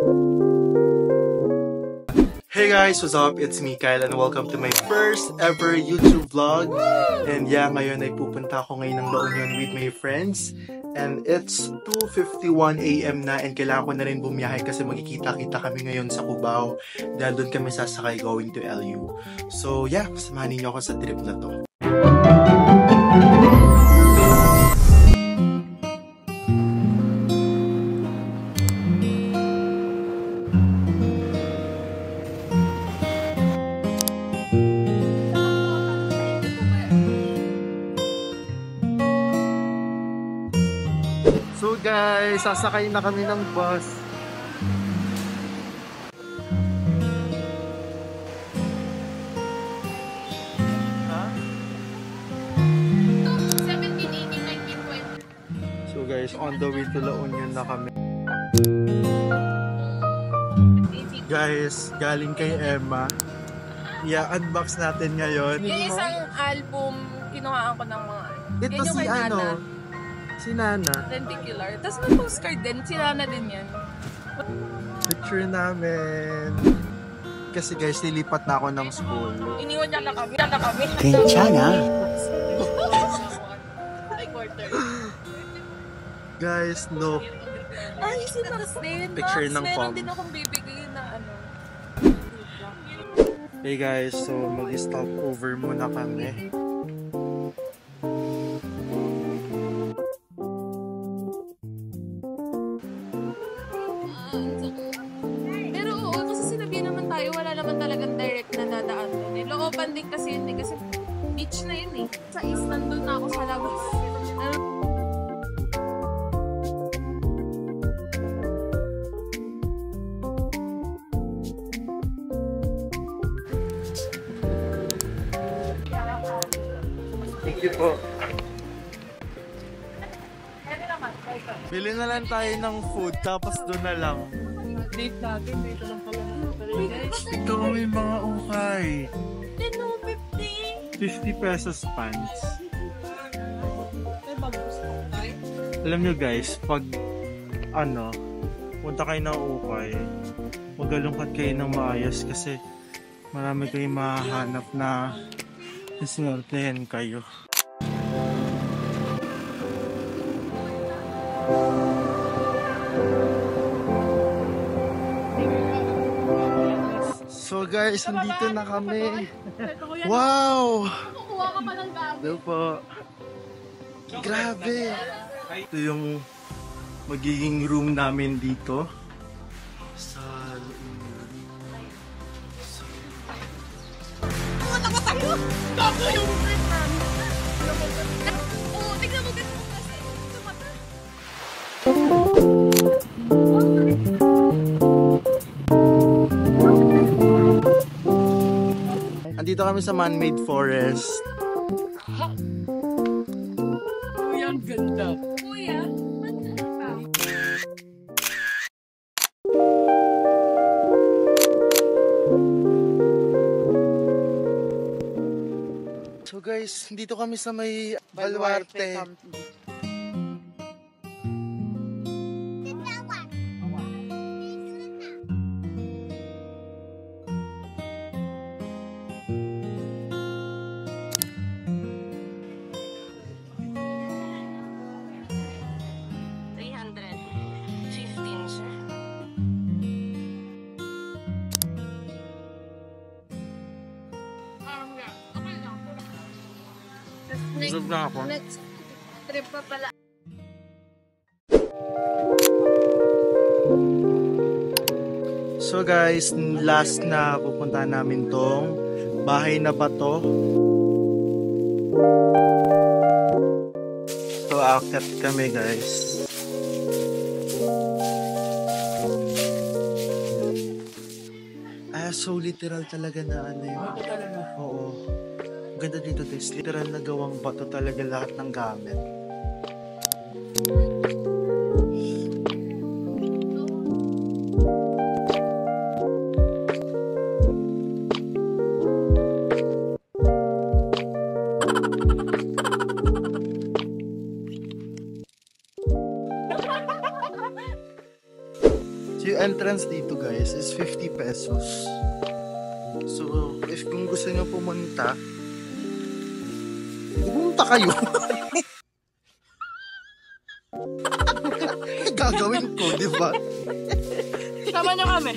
Hey guys, what's up? It's me, Kyle, and welcome to my first ever YouTube vlog. And yeah, ngayon ay pupunta ako ngayon ng La Union with my friends. And it's 2:51 AM na and kailangan ko na rin bumiyahe kasi magkikita-kita kami ngayon sa Cubao. Dahil doon kami sasakay going to LU. So yeah, samahan niyo ako sa trip na to. So guys, sasakay na kami ng bus. Huh? 17, 18, 19, 20. So guys, on the way to La Union na kami. Guys, galing kay Emma. I-unbox natin ngayon. Yung isang album, kinuhaan ko ng mga... Ito si ano? Si Nana. Lenticular. Tapos may postcard din. Si Nana din yan. Picture namin. Kasi guys, nilipat na ako ng school. Iniwan niya na kami. Kenchana. Ay, quarter. Guys, look. Ay, si Max din. Picture Max, ng meron pom. din akong bibigay na ano. Hey guys, so mag-stop over muna kami. Pero oo, kasi sinabi naman tayo, wala naman talagang direct na dadaan doon. Eh. Looban din kasi yun eh, kasi beach na yun eh. Sa island doon na ako sa labas. Thank you po. Bili na lang tayo ng food, tapos doon na lang. Date natin, dito lang pala. Ito may mga ukay. 10 50 pesos pants. May bagus ko. Alam nyo guys, pag punta kayo ng ukay, magalungkat kayo ng maayos kasi marami kayong mahanap na sinertehin kayo. So guys, nandito na kami. Wow! Kukuha ka pa ng gamit. Hello po. Grabe! Ito yung magiging room namin dito. Sa Oo, tignan mo ganun mo kasi. Sa mata. Andito kami sa man-made forest. Kuya, ang ganda. Kuya, So guys, dito kami sa may Baluarte. Busog na ako. Next trip pa pala. So guys, last na pupunta namin tong bahay na bato. So aakyat kami guys. So literal talaga na ano yun. Oo. Ganda dito guys. Literal na gawang bato talaga lahat ng gamit. So, yung entrance dito guys is 50 pesos. So, if kung gusto nyo pumunta kayo. Gagawin ko, di ba? Sama nyo kami.